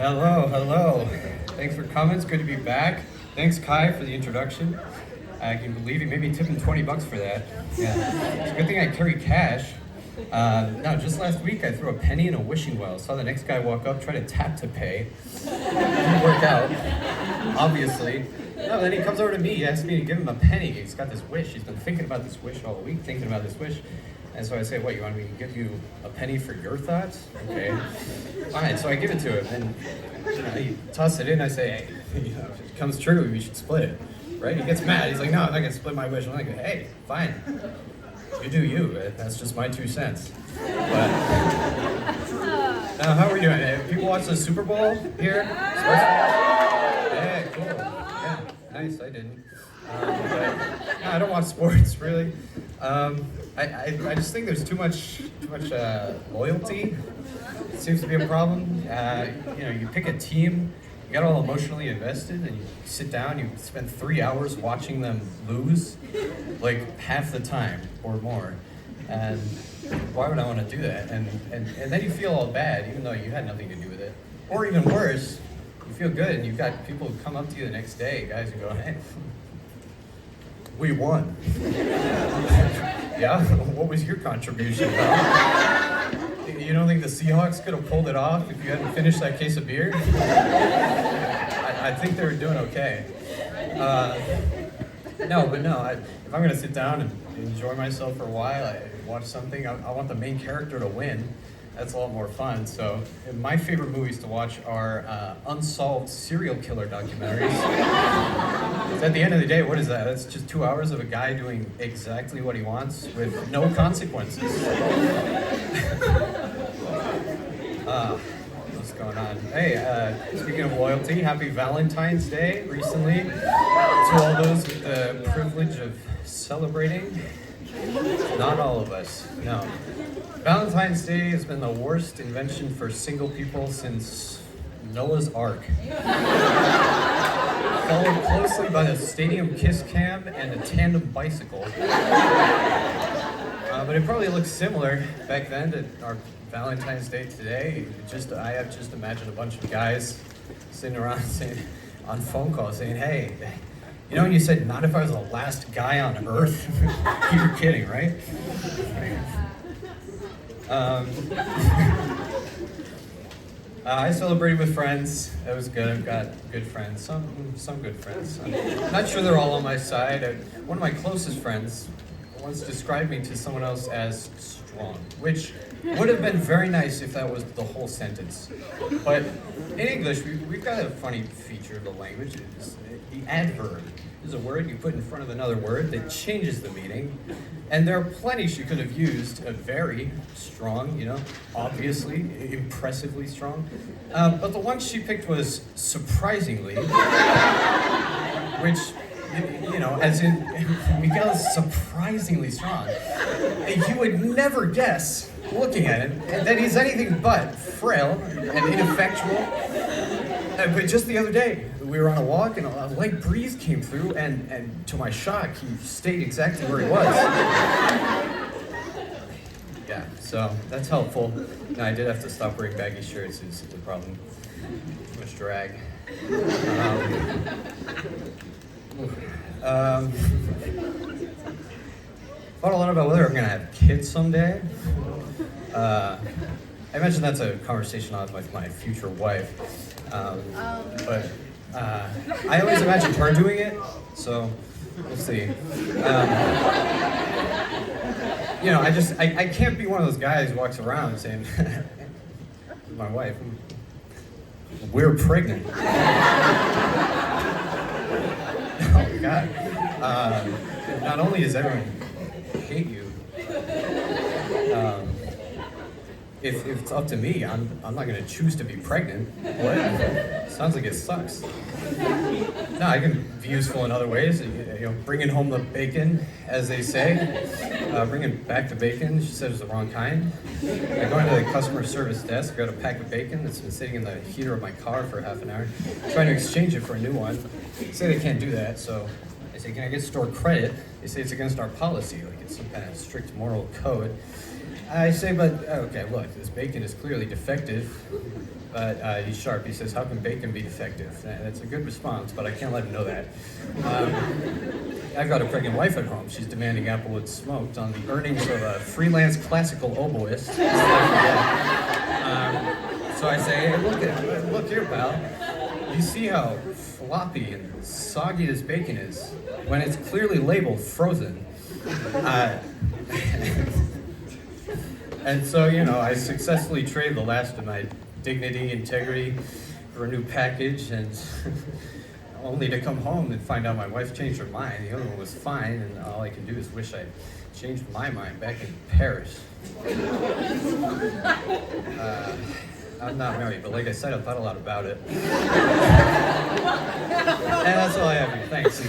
Hello, hello. Thanks for coming. It's good to be back. Thanks, Kai, for the introduction. I can believe you made me tip him $20 for that. Yeah, it's a good thing I carry cash. No, just last week I threw a penny in a wishing well. Saw the next guy walk up, try to tap to pay. Didn't work out, obviously. No, then he comes over to me, he asks me to give him a penny. He's got this wish. He's been thinking about this wish all week, thinking about this wish. And so I say, what, you want me to give you a penny for your thoughts? Okay. Fine, so I give it to him. And he tosses it in, I say, hey, if it comes true, we should split it. Right? He gets mad. He's like, no, I'm not going to split my wish. I'm like, hey, fine. You do you. That's just my 2 cents. But, how are we doing? People watch the Super Bowl here? Yeah, cool. Yeah, nice. I didn't. No, I don't watch sports really. I just think there's too much loyalty. It seems to be a problem. You pick a team, you get all emotionally invested, and you sit down, you spend 3 hours watching them lose, like half the time or more. And why would I want to do that? And then you feel all bad, even though you had nothing to do with it. Or even worse, you feel good, and you've got people who come up to you the next day, guys who go, hey, we won. Yeah? What was your contribution, pal? You don't think the Seahawks could have pulled it off if you hadn't finished that case of beer? I think they were doing okay. If I'm going to sit down and enjoy myself for a while, I watch something, I want the main character to win. That's a lot more fun. So my favorite movies to watch are unsolved serial killer documentaries. At the end of the day, what is that? It's just 2 hours of a guy doing exactly what he wants with no consequences. What's going on? Hey, speaking of loyalty, happy Valentine's Day recently to all those with the privilege of celebrating. Not all of us, no. Valentine's Day has been the worst invention for single people since Noah's Ark. Followed closely by the stadium kiss cam and a tandem bicycle. But it probably looks similar back then to our Valentine's Day today. I have just imagined a bunch of guys sitting around on phone calls saying, hey, you know when you said, not if I was the last guy on Earth? You're kidding, right? I celebrated with friends. It was good. I've got good friends, some good friends. I'm not sure they're all on my side. One of my closest friends once described me to someone else as strong, which would have been very nice if that was the whole sentence. But in English, we've got a funny feature of the language. It's the adverb is a word you put in front of another word that changes the meaning. And there are plenty she could have used. Very strong, obviously, impressively strong. But the one she picked was surprisingly, which, as in, Miguel is surprisingly strong. You would never guess, looking at him, that he's anything but frail and ineffectual. But just the other day, we were on a walk and a light breeze came through, and to my shock, he stayed exactly where he was. Yeah, so that's helpful. No, I did have to stop wearing baggy shirts, is the problem. Too much drag. Thought a lot about whether I'm gonna have kids someday. I mentioned that's a conversation I'll have with my future wife. But I always imagined her doing it, so we'll see. I can't be one of those guys who walks around saying, my wife, we're pregnant. Oh, God. Not only does everyone hate you, if it's up to me, I'm not going to choose to be pregnant. What? Sounds like it sucks. No, I can be useful in other ways. Bringing home the bacon, as they say. Bringing back the bacon. She said it was the wrong kind. I go into the customer service desk, got a pack of bacon that's been sitting in the heater of my car for half an hour, trying to exchange it for a new one. They say they can't do that, so I say, can I get store credit? They say it's against our policy, like it's some kind of strict moral code. I say, but okay, look, this bacon is clearly defective. But he's sharp. He says, "How can bacon be defective?" That's a good response, but I can't let him know that. I've got a pregnant wife at home. She's demanding Applewood smoked on the earnings of a freelance classical oboist. So I say, "Hey, look here, pal. You see how floppy and soggy this bacon is when it's clearly labeled frozen." And so, I successfully traded the last of my dignity, integrity for a new package, and only to come home and find out my wife changed her mind. The other one was fine, and all I can do is wish I changed my mind back in Paris. I'm not married, but like I said, I thought a lot about it. And that's all I have. Thanks.